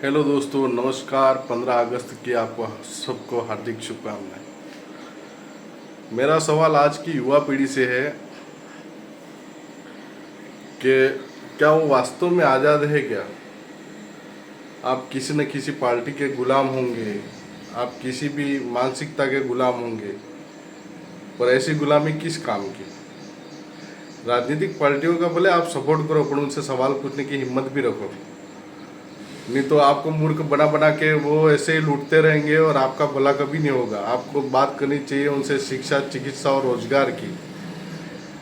Hello दोस्तों, नमस्कार। 15 अगस्त की आपको सबको हार्दिक शुभकामनाएं। मेरा सवाल आज की युवा पीढ़ी से है कि क्या वो वास्तव में आज़ाद है क्या? आप किसी न किसी पार्टी के गुलाम होंगे, आप किसी भी मानसिकता के गुलाम होंगे, पर ऐसी गुलामी किस काम की? राजनीतिक पार्टियों का भले आप सपोर्ट करो, पर उनसे सवाल पूछने की हिम्मत भी रखो, नहीं तो आपको मूर्ख बना बना के वो ऐसे ही लूटते रहेंगे और आपका भला कभी नहीं होगा। आपको बात करनी चाहिए उनसे शिक्षा, चिकित्सा और रोजगार की।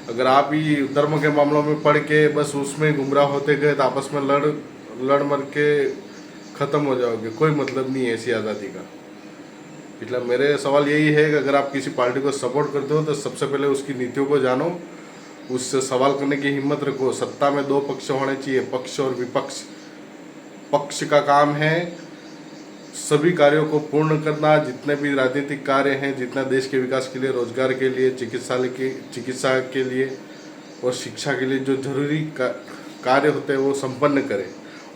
अगर आप ही धर्म के मामलों में पढ़ के बस उसमें गुमराह होते गए तो आपस में लड़ मर के ख़त्म हो जाओगे। कोई मतलब नहीं है ऐसी आज़ादी का। इसलिए मेरे सवाल यही है कि अगर आप किसी पार्टी को सपोर्ट करते हो तो सबसे पहले उसकी नीतियों को जानो, उससे सवाल करने की हिम्मत रखो। सत्ता में दो पक्ष होने चाहिए, पक्ष और विपक्ष। पक्ष का काम है सभी कार्यों को पूर्ण करना, जितने भी राजनीतिक कार्य हैं, जितना देश के विकास के लिए, रोजगार के लिए, चिकित्सा के लिए और शिक्षा के लिए जो जरूरी कार्य होते हैं वो संपन्न करें।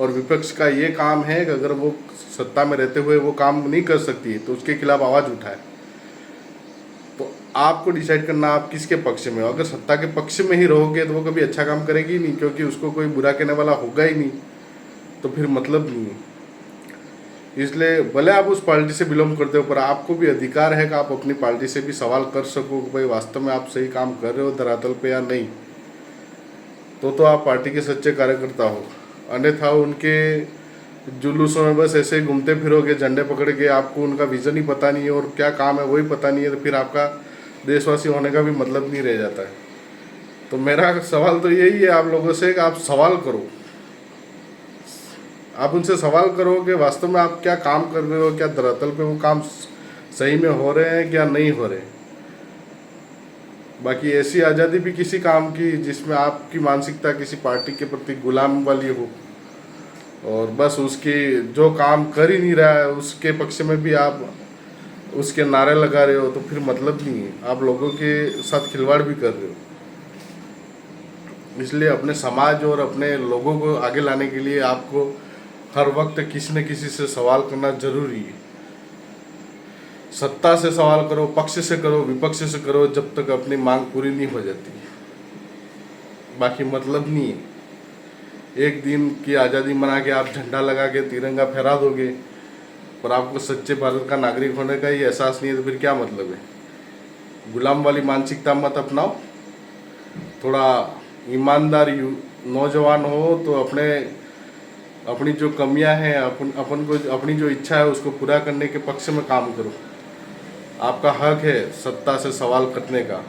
और विपक्ष का ये काम है कि अगर वो सत्ता में रहते हुए वो काम नहीं कर सकती तो उसके खिलाफ आवाज़ उठाए। तो आपको डिसाइड करना आप किसके पक्ष में हो। अगर सत्ता के पक्ष में ही रहोगे तो वो कभी अच्छा काम करेगी नहीं, क्योंकि उसको कोई बुरा कहने वाला होगा ही नहीं, तो फिर मतलब नहीं है। इसलिए भले आप उस पार्टी से बिलोंग करते हो, पर आपको भी अधिकार है कि आप अपनी पार्टी से भी सवाल कर सको कि भाई वास्तव में आप सही काम कर रहे हो धरातल पे या नहीं। तो आप पार्टी के सच्चे कार्यकर्ता हो। अन्यथा उनके जुलूसों में बस ऐसे ही घूमते फिरोगे झंडे पकड़ के, आपको उनका विजन ही पता नहीं है और क्या काम है वही पता नहीं है, तो फिर आपका देशवासी होने का भी मतलब नहीं रह जाता है। तो मेरा सवाल तो यही है आप लोगों से कि आप सवाल करो। आप उनसे सवाल करो कि वास्तव में आप क्या काम कर रहे हो, क्या धरातल पे वो काम सही में हो रहे हैं क्या नहीं हो रहे। बाकी ऐसी आज़ादी भी किसी काम की जिसमें आपकी मानसिकता किसी पार्टी के प्रति गुलाम वाली हो और बस उसकी जो काम कर ही नहीं रहा है उसके पक्ष में भी आप उसके नारे लगा रहे हो, तो फिर मतलब नहीं है। आप लोगों के साथ खिलवाड़ भी कर रहे हो। इसलिए अपने समाज और अपने लोगों को आगे लाने के लिए आपको हर वक्त किसी न किसी से सवाल करना जरूरी है। सत्ता से सवाल करो, पक्ष से करो, विपक्ष से करो, जब तक अपनी मांग पूरी नहीं हो जाती। बाकी मतलब नहीं है। एक दिन की आज़ादी मना के आप झंडा लगा के तिरंगा फहरा दोगे, पर आपको सच्चे भारत का नागरिक होने का ही एहसास नहीं है, तो फिर क्या मतलब है। गुलाम वाली मानसिकता मत अपनाओ। थोड़ा ईमानदार नौजवान हो तो अपनी जो कमियां हैं, अपन को अपनी जो इच्छा है उसको पूरा करने के पक्ष में काम करो। आपका हक है सत्ता से सवाल करने का।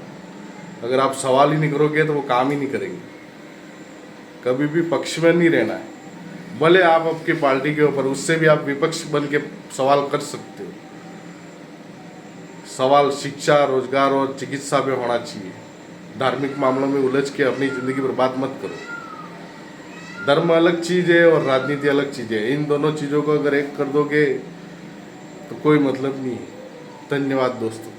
अगर आप सवाल ही नहीं करोगे तो वो काम ही नहीं करेंगे। कभी भी पक्ष में नहीं रहना है। भले आप आपकी पार्टी के ऊपर, उससे भी आप विपक्ष बन के सवाल कर सकते हो। सवाल शिक्षा, रोजगार और चिकित्सा पे होना चाहिए। धार्मिक मामलों में उलझ के अपनी ज़िंदगी बर्बाद मत करो। धर्म अलग चीज़ है और राजनीति अलग चीज़ है। इन दोनों चीज़ों को अगर एक कर दोगे तो कोई मतलब नहीं है। धन्यवाद दोस्तों।